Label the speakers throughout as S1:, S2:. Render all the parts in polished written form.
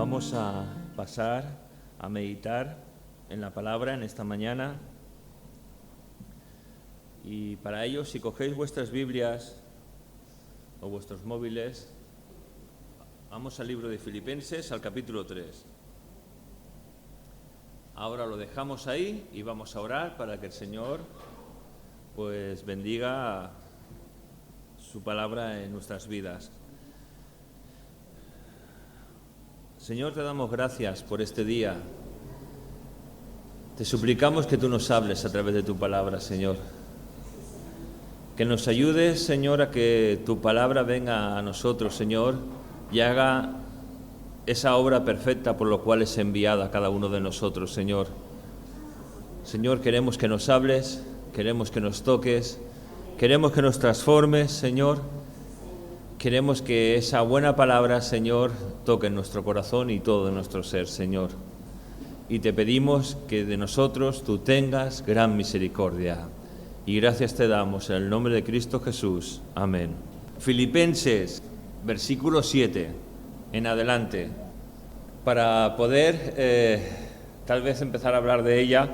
S1: Vamos a pasar a meditar en la palabra en esta mañana. Y para ello, si cogéis vuestras Biblias o vuestros móviles, vamos al libro de Filipenses, al capítulo 3. Ahora lo dejamos ahí y vamos a orar para que el Señor pues bendiga su palabra en nuestras vidas. Señor, te damos gracias por este día. Te suplicamos que tú nos hables a través de tu palabra, Señor. Que nos ayudes, Señor, a que tu palabra venga a nosotros, Señor, y haga esa obra perfecta por lo cual es enviada a cada uno de nosotros, Señor. Señor, queremos que nos hables, queremos que nos toques, queremos que nos transformes, Señor. Queremos que esa buena palabra, Señor, toque en nuestro corazón y todo nuestro ser, Señor. Y te pedimos que de nosotros tú tengas gran misericordia. Y gracias te damos en el nombre de Cristo Jesús. Amén. Filipenses, versículo 7, en adelante. Para poder tal vez empezar a hablar de ella,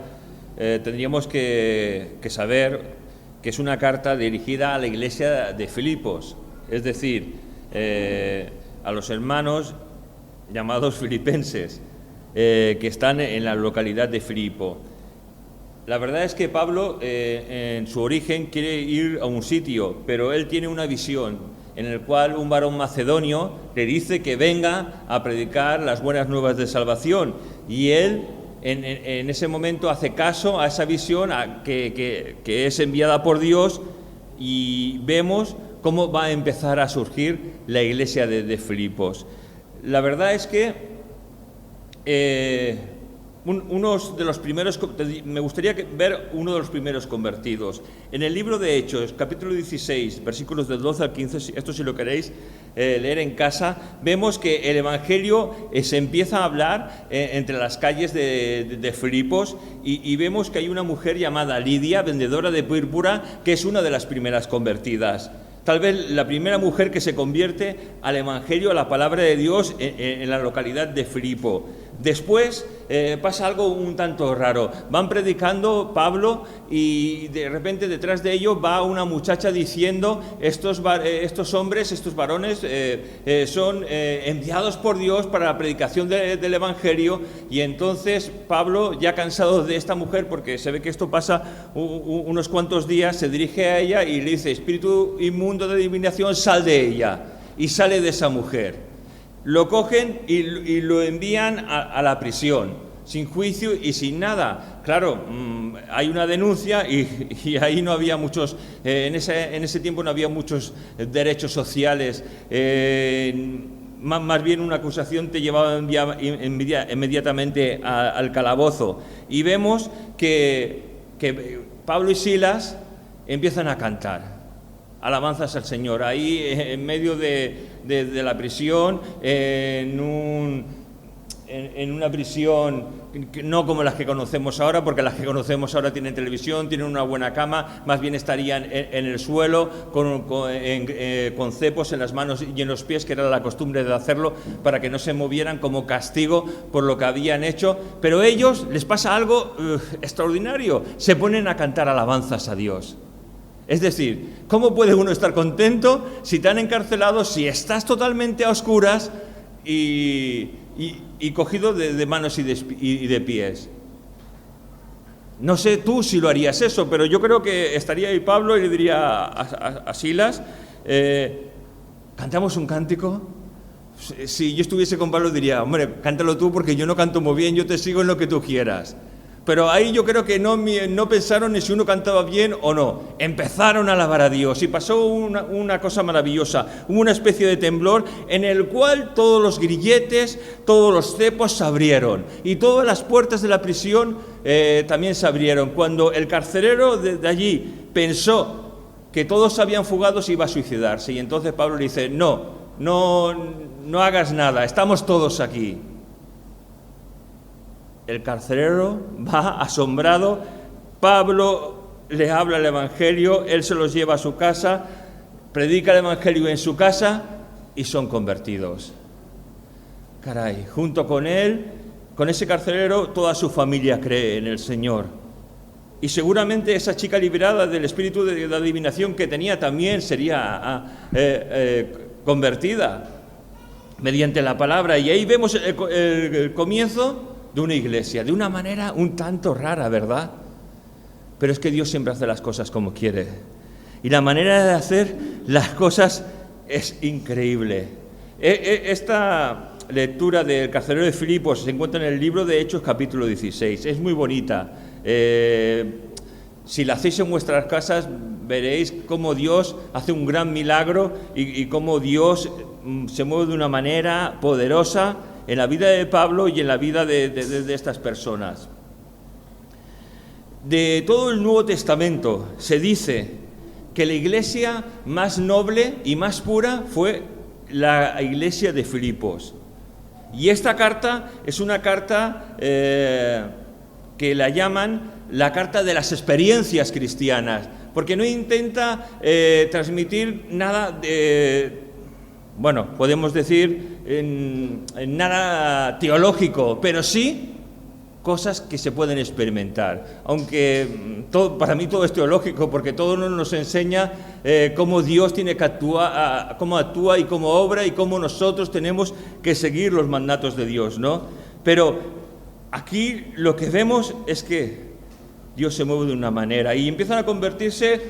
S1: tendríamos que saber que es una carta dirigida a la iglesia de Filipos. Es decir, a los hermanos llamados filipenses, que están en la localidad de Filipo. La verdad es que Pablo, en su origen, quiere ir a un sitio, pero él tiene una visión en el cual un varón macedonio le dice que venga a predicar las buenas nuevas de salvación. Y él, en ese momento, hace caso a esa visión que es enviada por Dios, y vemos cómo va a empezar a surgir la iglesia de Filipos. La verdad es que unos de los primeros, me gustaría ver uno de los primeros convertidos. En el libro de Hechos, capítulo 16, versículos del 12 al 15, esto si lo queréis leer en casa, vemos que el Evangelio se empieza a hablar entre las calles de Filipos, y vemos que hay una mujer llamada Lidia, vendedora de púrpura, que es una de las primeras convertidas. Tal vez la primera mujer que se convierte al Evangelio, a la palabra de Dios, en la localidad de Filipo. Después pasa algo un tanto raro. Van predicando Pablo y de repente detrás de ellos va una muchacha diciendo: estos hombres, estos varones son enviados por Dios para la predicación del Evangelio. Y entonces Pablo, ya cansado de esta mujer, porque se ve que esto pasa unos cuantos días, se dirige a ella y le dice: espíritu inmundo de adivinación, sal de ella. Y sale de esa mujer. Lo cogen y lo envían a la prisión, sin juicio y sin nada. Claro, hay una denuncia y ahí no había muchos, en ese tiempo no había muchos derechos sociales. Más bien una acusación te llevaba inmediatamente al calabozo. Y vemos que Pablo y Silas empiezan a cantar alabanzas al Señor, ahí en medio de la prisión, en una prisión no como las que conocemos ahora, porque las que conocemos ahora tienen televisión, tienen una buena cama, más bien estarían en el suelo con cepos en las manos y en los pies, que era la costumbre de hacerlo, para que no se movieran como castigo por lo que habían hecho. Pero a ellos les pasa algo extraordinario, se ponen a cantar alabanzas a Dios. Es decir, ¿cómo puede uno estar contento si te han encarcelado, si estás totalmente a oscuras y cogido de manos y de pies? No sé tú si lo harías eso, pero yo creo que estaría ahí Pablo y le diría a Silas: ¿cantamos un cántico? Si yo estuviese con Pablo diría: hombre, cántalo tú porque yo no canto muy bien, yo te sigo en lo que tú quieras. Pero ahí yo creo que no pensaron en si uno cantaba bien o no. Empezaron a alabar a Dios y pasó una cosa maravillosa. Hubo una especie de temblor en el cual todos los grilletes, todos los cepos se abrieron y todas las puertas de la prisión también se abrieron. Cuando el carcelero de allí pensó que todos se habían fugado, se iba a suicidarse. Y entonces Pablo le dice: no hagas nada, estamos todos aquí. El carcelero va asombrado. Pablo le habla el Evangelio, él se los lleva a su casa, predica el Evangelio en su casa y son convertidos. caray, junto con él, con ese carcelero, toda su familia cree en el Señor. Y seguramente esa chica liberada del espíritu de adivinación que tenía también sería convertida mediante la palabra. Y ahí vemos el comienzo de una iglesia, de una manera un tanto rara, ¿verdad? Pero es que Dios siempre hace las cosas como quiere. Y la manera de hacer las cosas es increíble. Esta lectura del carcelero de Filipos se encuentra en el libro de Hechos, capítulo 16. Es muy bonita. Si la hacéis en vuestras casas, veréis cómo Dios hace un gran milagro y cómo Dios se mueve de una manera poderosa en la vida de Pablo y en la vida de estas personas. De todo el Nuevo Testamento se dice que la iglesia más noble y más pura fue la iglesia de Filipos. Y esta carta es una carta que la llaman la carta de las experiencias cristianas, porque no intenta transmitir nada de, bueno, podemos decir, en nada teológico, pero sí cosas que se pueden experimentar. Aunque para mí todo es teológico, porque todo nos enseña cómo Dios tiene que actuar, cómo actúa y cómo obra y cómo nosotros tenemos que seguir los mandatos de Dios, ¿no? Pero aquí lo que vemos es que Dios se mueve de una manera y empiezan a convertirse,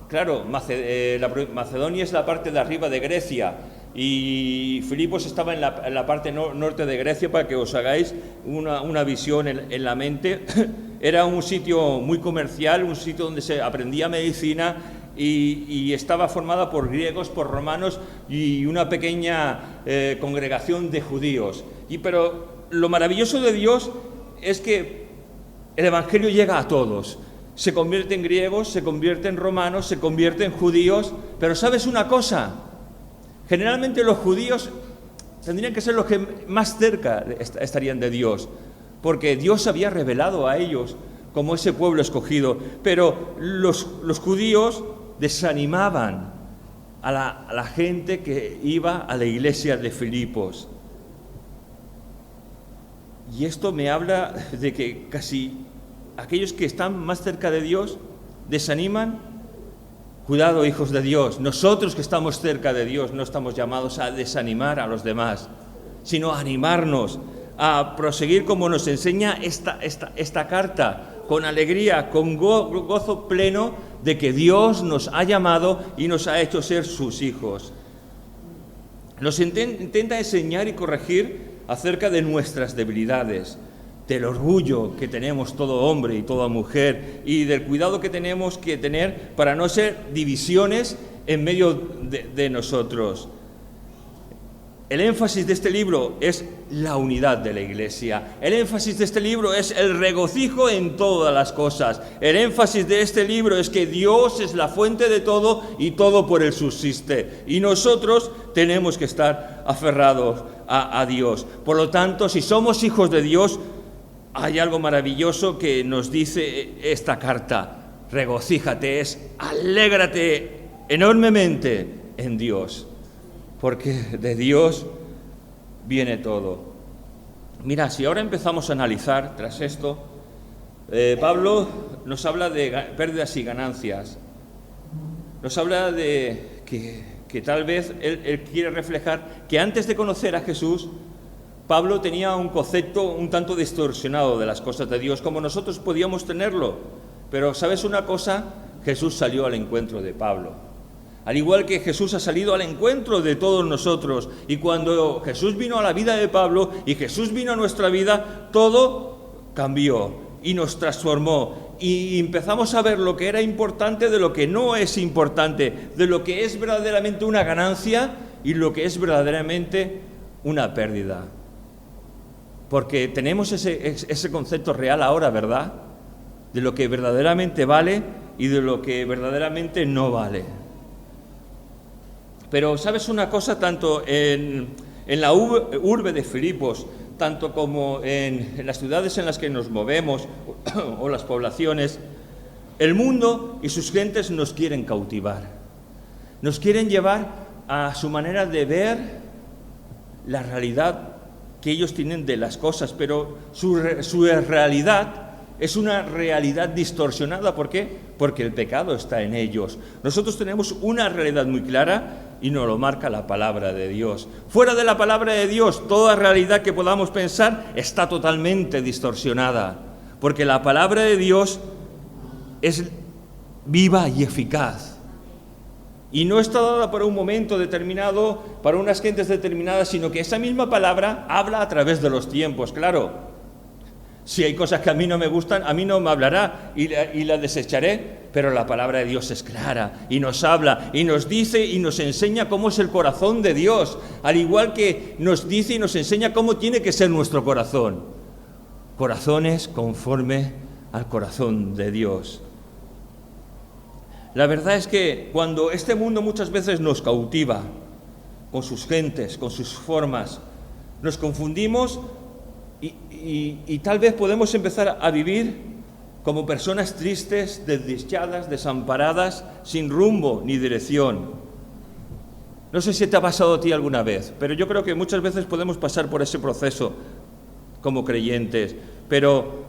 S1: claro, Macedonia es la parte de arriba de Grecia y Filipos estaba en la parte norte de Grecia, para que os hagáis una visión en la mente. Era un sitio muy comercial, un sitio donde se aprendía medicina y estaba formada por griegos, por romanos y una pequeña congregación de judíos. Pero lo maravilloso de Dios es que el Evangelio llega a todos. Se convierte en griegos, se convierte en romanos, se convierte en judíos. Pero ¿sabes una cosa? Generalmente los judíos tendrían que ser los que más cerca estarían de Dios, porque Dios se había revelado a ellos como ese pueblo escogido. Pero los judíos desanimaban a la gente que iba a la iglesia de Filipos. Y esto me habla de que casi aquellos que están más cerca de Dios desaniman. Cuidado, hijos de Dios, nosotros que estamos cerca de Dios no estamos llamados a desanimar a los demás, sino a animarnos, a proseguir como nos enseña esta carta, con alegría, con gozo pleno de que Dios nos ha llamado y nos ha hecho ser sus hijos. Nos intenta enseñar y corregir acerca de nuestras debilidades, del orgullo que tenemos todo hombre y toda mujer y del cuidado que tenemos que tener para no ser divisiones en medio de nosotros. El énfasis de este libro es la unidad de la iglesia. El énfasis de este libro es el regocijo en todas las cosas. El énfasis de este libro es que Dios es la fuente de todo y todo por Él subsiste. Y nosotros tenemos que estar aferrados a Dios. Por lo tanto, si somos hijos de Dios, hay algo maravilloso que nos dice esta carta. Regocíjate, alégrate enormemente en Dios, porque de Dios viene todo. Mira, si ahora empezamos a analizar tras esto, Pablo nos habla de pérdidas y ganancias. Nos habla de que tal vez él quiere reflejar que antes de conocer a Jesús, Pablo tenía un concepto un tanto distorsionado de las cosas de Dios, como nosotros podíamos tenerlo. Pero ¿sabes una cosa? Jesús salió al encuentro de Pablo. Al igual que Jesús ha salido al encuentro de todos nosotros. Y cuando Jesús vino a la vida de Pablo y Jesús vino a nuestra vida, todo cambió y nos transformó. Y empezamos a ver lo que era importante de lo que no es importante, de lo que es verdaderamente una ganancia y lo que es verdaderamente una pérdida. Porque tenemos ese concepto real ahora, ¿verdad? De lo que verdaderamente vale y de lo que verdaderamente no vale. Pero ¿sabes una cosa? Tanto en la urbe de Filipos, tanto como en las ciudades en las que nos movemos o las poblaciones, el mundo y sus gentes nos quieren cautivar. Nos quieren llevar a su manera de ver la realidad que ellos tienen de las cosas, pero su realidad es una realidad distorsionada. ¿Por qué? Porque el pecado está en ellos. Nosotros tenemos una realidad muy clara y nos lo marca la palabra de Dios. Fuera de la palabra de Dios, toda realidad que podamos pensar está totalmente distorsionada, porque la palabra de Dios es viva y eficaz. Y no está dada para un momento determinado, para unas gentes determinadas, sino que esa misma palabra habla a través de los tiempos. Claro, si hay cosas que a mí no me gustan, a mí no me hablará y la desecharé, pero la palabra de Dios es clara y nos habla y nos dice y nos enseña cómo es el corazón de Dios, al igual que nos dice y nos enseña cómo tiene que ser nuestro corazón. Corazones conforme al corazón de Dios. La verdad es que cuando este mundo muchas veces nos cautiva con sus gentes, con sus formas, nos confundimos y tal vez podemos empezar a vivir como personas tristes, desdichadas, desamparadas, sin rumbo ni dirección. No sé si te ha pasado a ti alguna vez, pero yo creo que muchas veces podemos pasar por ese proceso como creyentes. Pero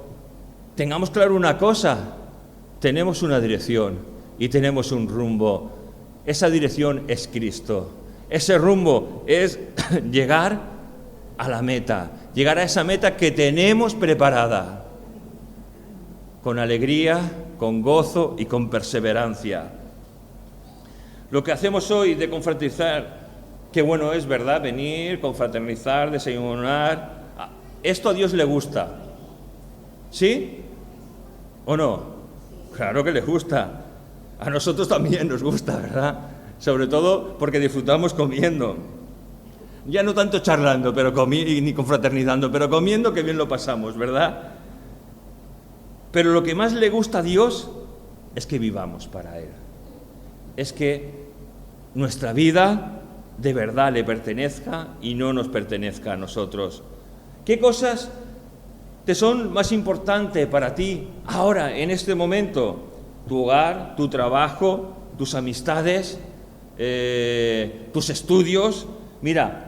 S1: tengamos claro una cosa, tenemos una dirección y tenemos un rumbo. Esa dirección es Cristo. Ese rumbo es llegar a la meta, llegar a esa meta que tenemos preparada, con alegría, con gozo y con perseverancia. Lo que hacemos hoy de confraternizar, qué bueno es, ¿verdad? Venir, confraternizar, desayunar. Esto a Dios le gusta. ¿Sí? ¿O no? Claro que le gusta. A nosotros también nos gusta, ¿verdad? Sobre todo porque disfrutamos comiendo. Ya no tanto charlando, pero ni confraternizando, pero comiendo, que bien lo pasamos, ¿verdad? Pero lo que más le gusta a Dios es que vivamos para Él. Es que nuestra vida de verdad le pertenezca y no nos pertenezca a nosotros. ¿Qué cosas te son más importantes para ti ahora, en este momento? Tu hogar, tu trabajo, tus amistades, tus estudios. Mira,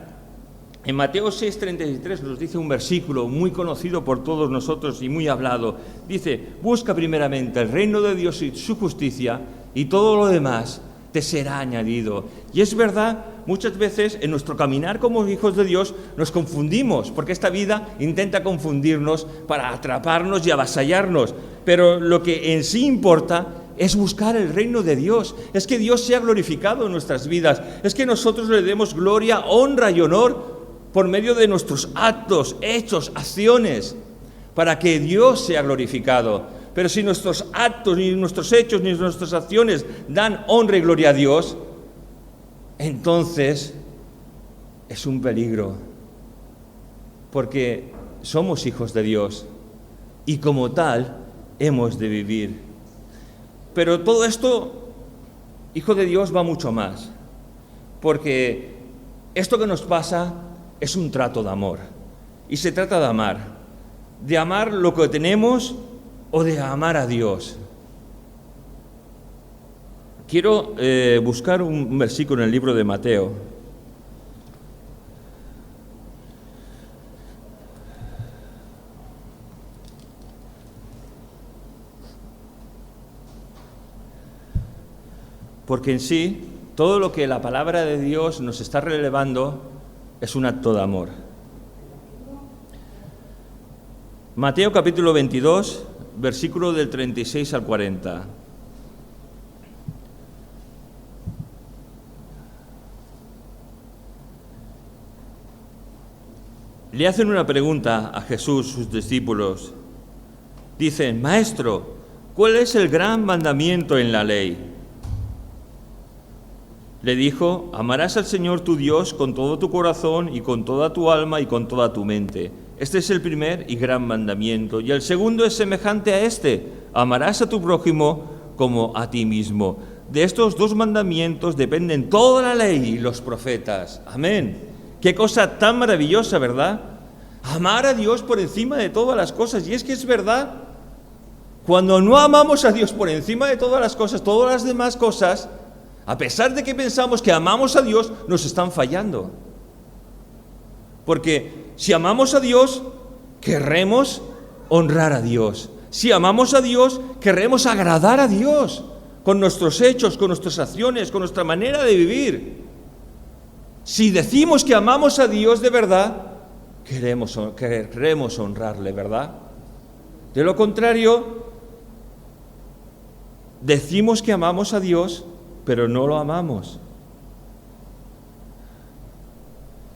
S1: en Mateo 6:33 nos dice un versículo muy conocido por todos nosotros y muy hablado. Dice: busca primeramente el reino de Dios y su justicia, y todo lo demás te será añadido. Y es verdad, muchas veces en nuestro caminar como hijos de Dios nos confundimos, porque esta vida intenta confundirnos para atraparnos y avasallarnos. Pero lo que en sí importa es buscar el reino de Dios, es que Dios sea glorificado en nuestras vidas, es que nosotros le demos gloria, honra y honor por medio de nuestros actos, hechos, acciones, para que Dios sea glorificado. Pero si nuestros actos, ni nuestros hechos, ni nuestras acciones dan honra y gloria a Dios, entonces es un peligro, porque somos hijos de Dios y como tal hemos de vivir. Pero todo esto, hijo de Dios, va mucho más, porque esto que nos pasa es un trato de amor, y se trata de amar lo que tenemos o de amar a Dios. Quiero buscar un versículo en el libro de Mateo. Porque en sí, todo lo que la palabra de Dios nos está relevando es un acto de amor. Mateo capítulo 22, versículo del 36 al 40. Le hacen una pregunta a Jesús, sus discípulos. Dicen: Maestro, ¿cuál es el gran mandamiento en la ley? Le dijo: amarás al Señor tu Dios con todo tu corazón y con toda tu alma y con toda tu mente. Este es el primer y gran mandamiento. Y el segundo es semejante a este: amarás a tu prójimo como a ti mismo. De estos dos mandamientos dependen toda la ley y los profetas. Amén. Qué cosa tan maravillosa, ¿verdad? Amar a Dios por encima de todas las cosas. Y es que es verdad. Cuando no amamos a Dios por encima de todas las cosas, todas las demás cosas, a pesar de que pensamos que amamos a Dios, nos están fallando. Porque si amamos a Dios, querremos honrar a Dios. Si amamos a Dios, querremos agradar a Dios con nuestros hechos, con nuestras acciones, con nuestra manera de vivir. Si decimos que amamos a Dios de verdad, queremos honrarle, ¿verdad? De lo contrario, decimos que amamos a Dios, pero no lo amamos.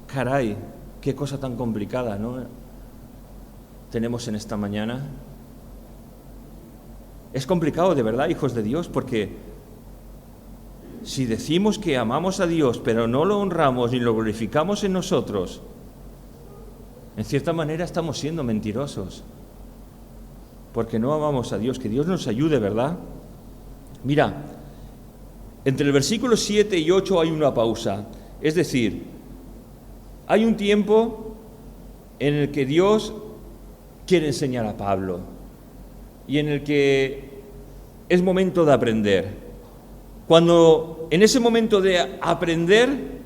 S1: Caray, qué cosa tan complicada, ¿no? Tenemos en esta mañana. Es complicado, de verdad, hijos de Dios, porque si decimos que amamos a Dios, pero no lo honramos ni lo glorificamos en nosotros, en cierta manera estamos siendo mentirosos, porque no amamos a Dios. Que Dios nos ayude, ¿verdad? Mira, entre el versículo 7 y 8 hay una pausa. Es decir, hay un tiempo en el que Dios quiere enseñar a Pablo y en el que es momento de aprender. Cuando en ese momento de aprender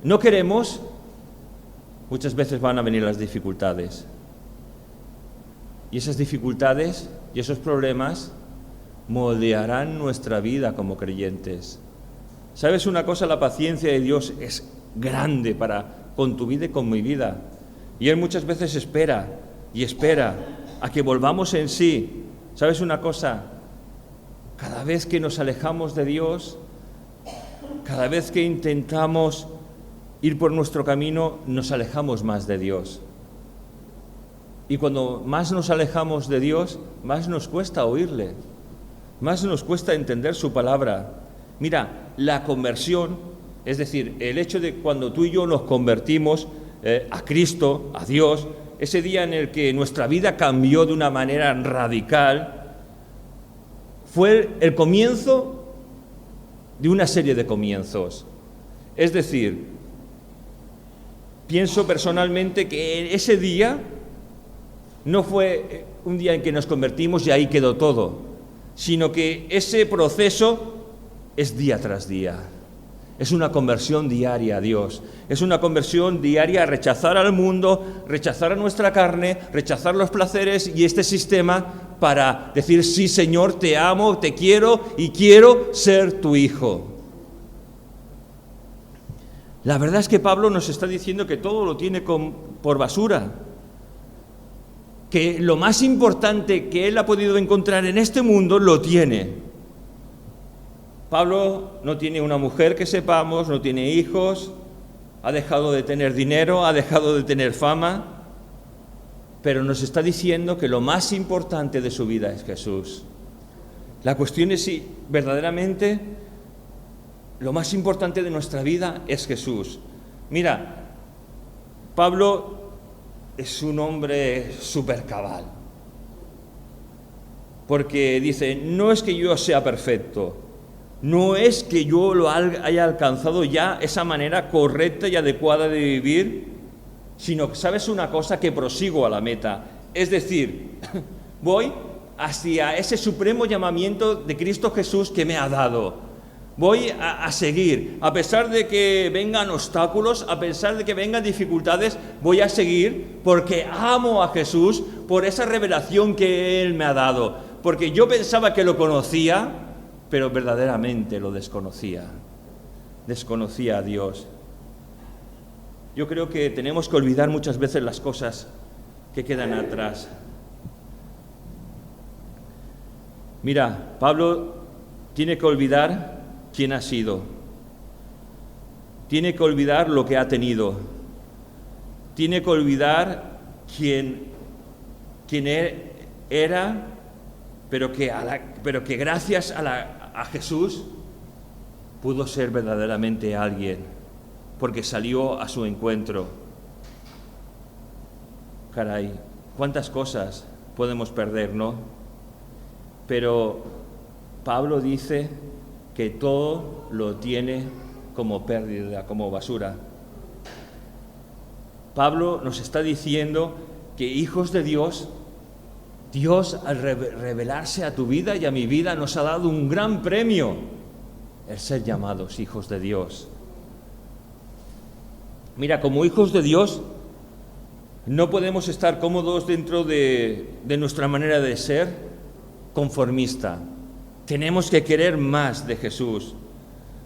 S1: no queremos, muchas veces van a venir las dificultades. Y esas dificultades y esos problemas moldearán nuestra vida como creyentes. ¿Sabes una cosa? La paciencia de Dios es grande con tu vida y con mi vida. Y Él muchas veces espera a que volvamos en sí. ¿Sabes una cosa? Cada vez que nos alejamos de Dios, cada vez que intentamos ir por nuestro camino, nos alejamos más de Dios. Y cuando más nos alejamos de Dios, más nos cuesta oírle, más nos cuesta entender su palabra. Mira, la conversión, es decir, el hecho de cuando tú y yo nos convertimos a Cristo, a Dios, ese día en el que nuestra vida cambió de una manera radical, fue el comienzo de una serie de comienzos. Es decir, pienso personalmente que ese día no fue un día en que nos convertimos y ahí quedó todo, sino que ese proceso es día tras día. Es una conversión diaria a Dios. Es una conversión diaria a rechazar al mundo, rechazar a nuestra carne, rechazar los placeres y este sistema para decir, sí, Señor, te amo, te quiero y quiero ser tu hijo. La verdad es que Pablo nos está diciendo que todo lo tiene por basura, que lo más importante que él ha podido encontrar en este mundo lo tiene. Pablo no tiene una mujer que sepamos, no tiene hijos, ha dejado de tener dinero, ha dejado de tener fama, pero nos está diciendo que lo más importante de su vida es Jesús. La cuestión es si verdaderamente lo más importante de nuestra vida es Jesús. Mira, Pablo es un hombre súper cabal, porque dice, no es que yo sea perfecto, no es que yo lo haya alcanzado ya esa manera correcta y adecuada de vivir, sino que, ¿sabes una cosa? Que prosigo a la meta. Es decir, voy hacia ese supremo llamamiento de Cristo Jesús que me ha dado. Voy a seguir. A pesar de que vengan obstáculos, a pesar de que vengan dificultades, voy a seguir porque amo a Jesús por esa revelación que Él me ha dado. Porque yo pensaba que lo conocía, pero verdaderamente lo desconocía. Desconocía a Dios. Yo creo que tenemos que olvidar muchas veces las cosas que quedan atrás. Mira, Pablo tiene que olvidar quién ha sido. Tiene que olvidar lo que ha tenido. Tiene que olvidar quién era, pero que gracias a Jesús pudo ser verdaderamente alguien, porque salió a su encuentro. Caray, cuántas cosas podemos perder, ¿no? Pero Pablo dice que todo lo tiene como pérdida, como basura. Pablo nos está diciendo que hijos de Dios, Dios al revelarse a tu vida y a mi vida nos ha dado un gran premio, el ser llamados hijos de Dios. Mira, como hijos de Dios No podemos estar cómodos dentro de nuestra manera de ser conformista. Tenemos que querer más de Jesús.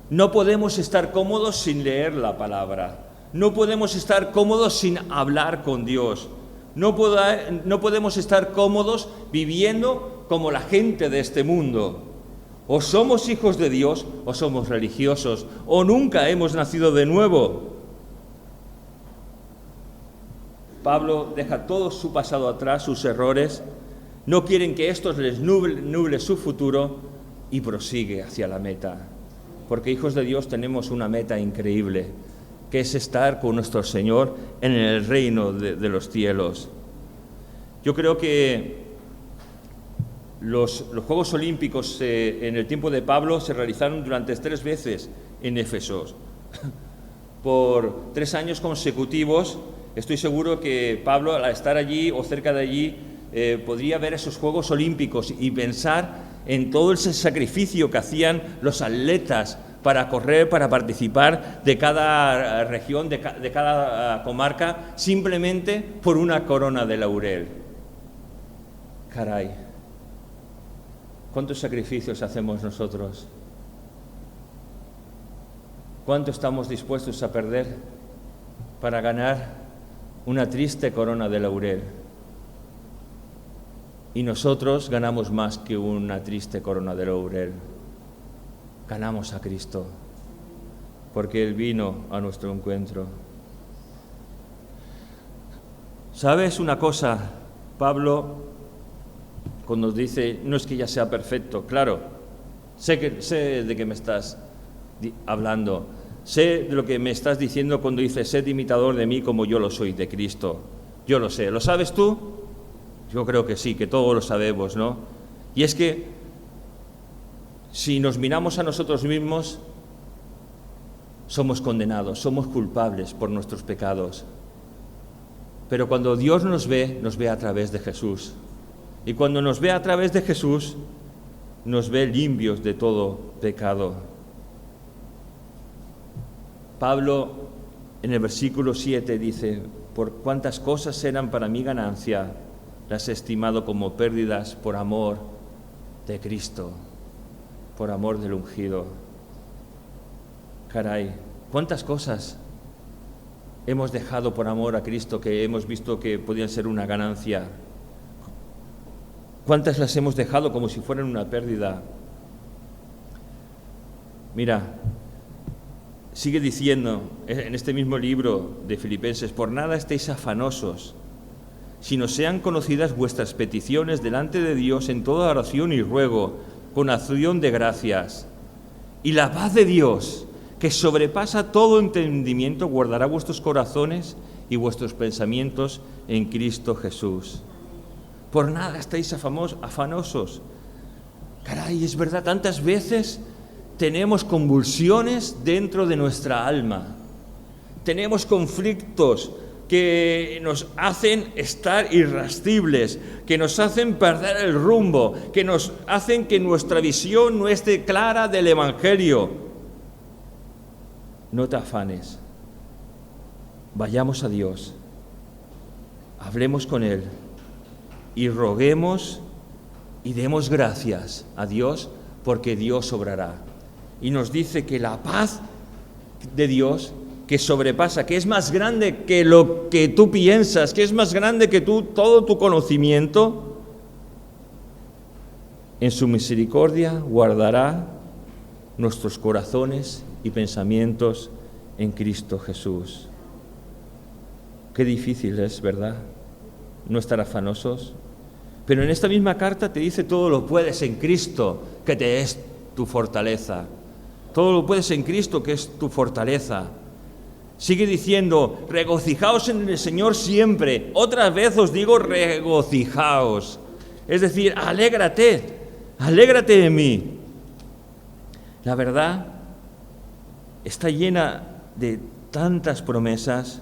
S1: No podemos estar cómodos sin leer la palabra. No podemos estar cómodos sin hablar con Dios. No podemos estar cómodos viviendo como la gente de este mundo. O somos hijos de Dios o somos religiosos, o nunca hemos nacido de nuevo. Pablo deja todo su pasado atrás, sus errores. No quieren que estos les nuble su futuro y prosigue hacia la meta. Porque hijos de Dios tenemos una meta increíble, que es estar con nuestro Señor en el reino de los cielos. Yo creo que los Juegos Olímpicos en el tiempo de Pablo se realizaron durante 3 veces en Éfeso. Por 3 años consecutivos, estoy seguro que Pablo, al estar allí o cerca de allí, podría ver esos Juegos Olímpicos y pensar en todo ese sacrificio que hacían los atletas para correr, para participar de cada región, de cada comarca, simplemente por una corona de laurel. Caray, ¿cuántos sacrificios hacemos nosotros? ¿Cuánto estamos dispuestos a perder para ganar una triste corona de laurel? Y nosotros ganamos más que una triste corona de laurel. Ganamos a Cristo, porque Él vino a nuestro encuentro. ¿Sabes una cosa? Pablo, cuando dice, no es que ya sea perfecto, claro, sé de qué me estás hablando, sé de lo que me estás diciendo cuando dices, sed imitador de mí como yo lo soy de Cristo. Yo lo sé, ¿lo sabes tú? Yo creo que sí, que todos lo sabemos, ¿no? Y es que si nos miramos a nosotros mismos, somos condenados, somos culpables por nuestros pecados. Pero cuando Dios nos ve a través de Jesús. Y cuando nos ve a través de Jesús, nos ve limpios de todo pecado. Pablo, en el versículo 7, dice, por cuántas cosas eran para mí ganancia, las he estimado como pérdidas por amor de Cristo, por amor del ungido. Caray, ¿cuántas cosas hemos dejado por amor a Cristo que hemos visto que podían ser una ganancia? ¿Cuántas las hemos dejado como si fueran una pérdida? Mira, sigue diciendo en este mismo libro de Filipenses, por nada estéis afanosos, sino sean conocidas vuestras peticiones delante de Dios en toda oración y ruego, con acción de gracias. Y la paz de Dios, que sobrepasa todo entendimiento, guardará vuestros corazones y vuestros pensamientos en Cristo Jesús. Por nada estáis afanosos. Caray, es verdad, tantas veces tenemos convulsiones dentro de nuestra alma. Tenemos conflictos que nos hacen estar irascibles, que nos hacen perder el rumbo, que nos hacen que nuestra visión no esté clara del Evangelio. No te afanes. Vayamos a Dios, hablemos con Él y roguemos y demos gracias a Dios porque Dios obrará. Y nos dice que la paz de Dios, que sobrepasa, que es más grande que lo que tú piensas, que es más grande que todo tu conocimiento, en su misericordia guardará nuestros corazones y pensamientos en Cristo Jesús. Qué difícil es, ¿verdad? No estar afanosos. Pero en esta misma carta te dice todo lo puedes en Cristo, que te es tu fortaleza. Todo lo puedes en Cristo, que es tu fortaleza. Sigue diciendo, regocijaos en el Señor siempre. Otra vez os digo, regocijaos. Es decir, alégrate de mí. La verdad está llena de tantas promesas,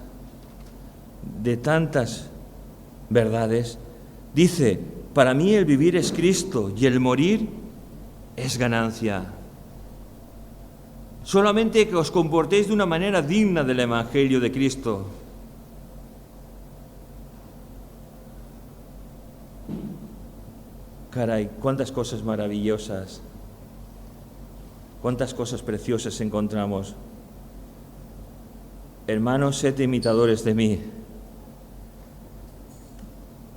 S1: de tantas verdades. Dice, para mí el vivir es Cristo y el morir es ganancia. Solamente que os comportéis de una manera digna del Evangelio de Cristo. Caray, cuántas cosas maravillosas, cuántas cosas preciosas encontramos. Hermanos, sed imitadores de mí,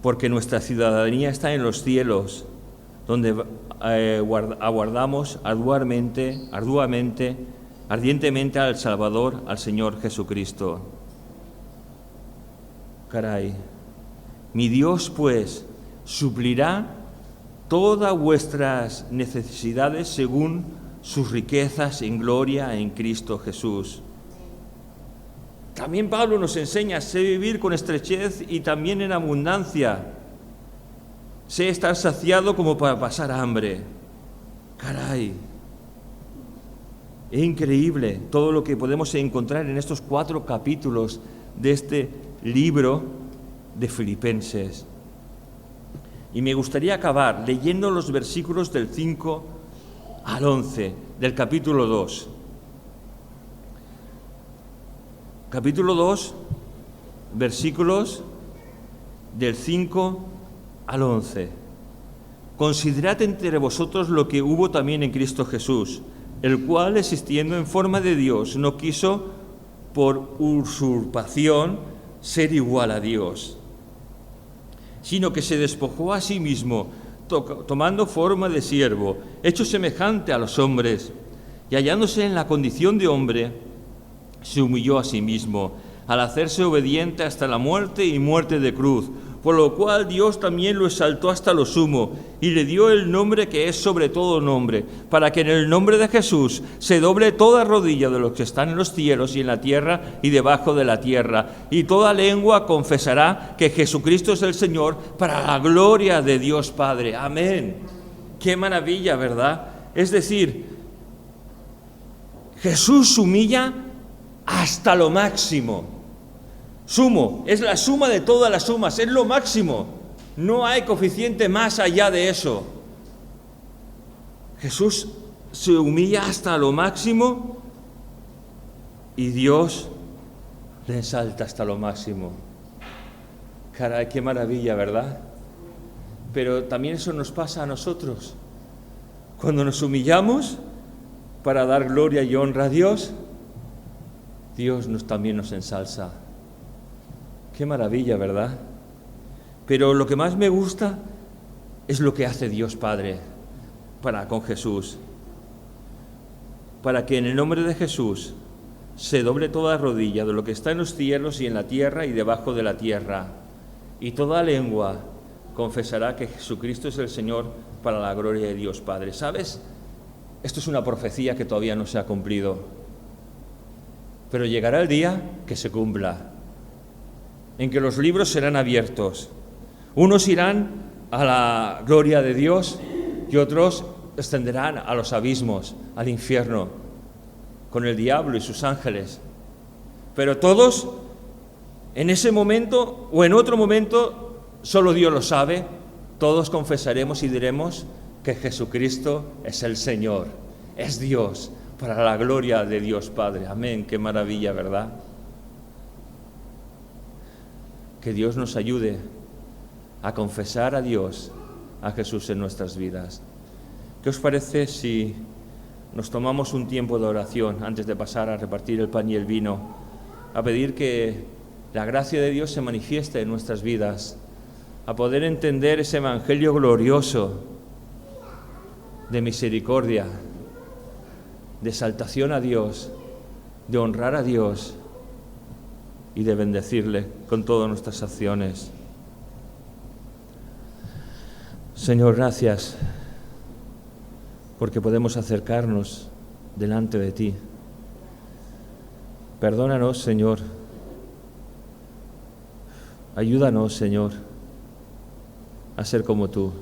S1: porque nuestra ciudadanía está en los cielos, donde aguardamos ardientemente al Salvador, al Señor Jesucristo. Caray, mi Dios, pues, suplirá todas vuestras necesidades según sus riquezas en gloria en Cristo Jesús. También Pablo nos enseña, sé vivir con estrechez y también en abundancia. Sé estar saciado como para pasar hambre. Caray, es increíble todo lo que podemos encontrar en estos 4 capítulos de este libro de Filipenses. Y me gustaría acabar leyendo los versículos del 5 al 11 del capítulo 2. Capítulo 2, versículos del 5 al 11. Considerad entre vosotros lo que hubo también en Cristo Jesús, el cual, existiendo en forma de Dios, no quiso por usurpación ser igual a Dios, sino que se despojó a sí mismo, tomando forma de siervo, hecho semejante a los hombres, y hallándose en la condición de hombre, se humilló a sí mismo, al hacerse obediente hasta la muerte y muerte de cruz, por lo cual Dios también lo exaltó hasta lo sumo, y le dio el nombre que es sobre todo nombre, para que en el nombre de Jesús se doble toda rodilla de los que están en los cielos y en la tierra y debajo de la tierra, y toda lengua confesará que Jesucristo es el Señor, para la gloria de Dios Padre. Amén. Qué maravilla, ¿verdad? Es decir, Jesús humilla hasta lo máximo. Sumo, es la suma de todas las sumas, es lo máximo. No hay coeficiente más allá de eso. Jesús se humilla hasta lo máximo y Dios le exalta hasta lo máximo. Caray, qué maravilla, ¿verdad? Pero también eso nos pasa a nosotros. Cuando nos humillamos para dar gloria y honra a Dios, Dios también nos ensalza. Qué maravilla, ¿verdad? Pero lo que más me gusta es lo que hace Dios Padre con Jesús. Para que en el nombre de Jesús se doble toda rodilla de lo que está en los cielos y en la tierra y debajo de la tierra. Y toda lengua confesará que Jesucristo es el Señor, para la gloria de Dios Padre. ¿Sabes? Esto es una profecía que todavía no se ha cumplido. Pero llegará el día que se cumpla, en que los libros serán abiertos. Unos irán a la gloria de Dios y otros descenderán a los abismos, al infierno, con el diablo y sus ángeles. Pero todos, en ese momento o en otro momento, solo Dios lo sabe, todos confesaremos y diremos que Jesucristo es el Señor, es Dios, para la gloria de Dios Padre. Amén, qué maravilla, ¿verdad? Que Dios nos ayude a confesar a Dios, a Jesús en nuestras vidas. ¿Qué os parece si nos tomamos un tiempo de oración antes de pasar a repartir el pan y el vino, a pedir que la gracia de Dios se manifieste en nuestras vidas, a poder entender ese evangelio glorioso de misericordia, de exaltación a Dios, de honrar a Dios y de bendecirle con todas nuestras acciones? Señor, gracias porque podemos acercarnos delante de ti. Perdónanos, Señor. Ayúdanos, Señor, a ser como tú.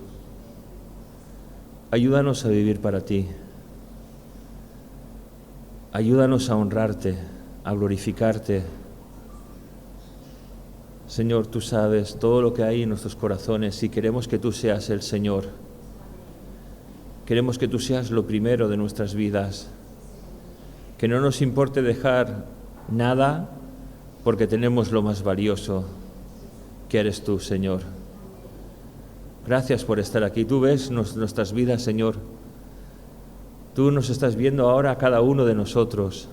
S1: Ayúdanos a vivir para ti. Ayúdanos a honrarte, a glorificarte. Señor, tú sabes todo lo que hay en nuestros corazones y queremos que tú seas el Señor. Queremos que tú seas lo primero de nuestras vidas. Que no nos importe dejar nada porque tenemos lo más valioso, que eres tú, Señor. Gracias por estar aquí. Tú ves nuestras vidas, Señor. Tú nos estás viendo ahora a cada uno de nosotros.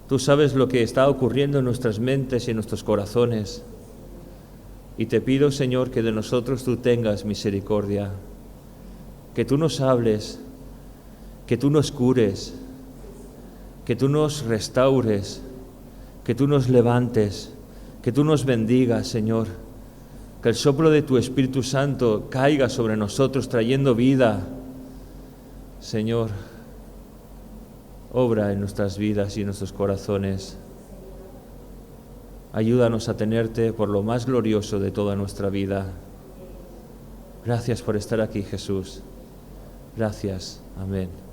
S1: Tú sabes lo que está ocurriendo en nuestras mentes y en nuestros corazones. Y te pido, Señor, que de nosotros tú tengas misericordia, que tú nos hables, que tú nos cures, que tú nos restaures, que tú nos levantes, que tú nos bendigas, Señor, que el soplo de tu Espíritu Santo caiga sobre nosotros trayendo vida. Señor, obra en nuestras vidas y en nuestros corazones. Ayúdanos a tenerte por lo más glorioso de toda nuestra vida. Gracias por estar aquí, Jesús. Gracias. Amén.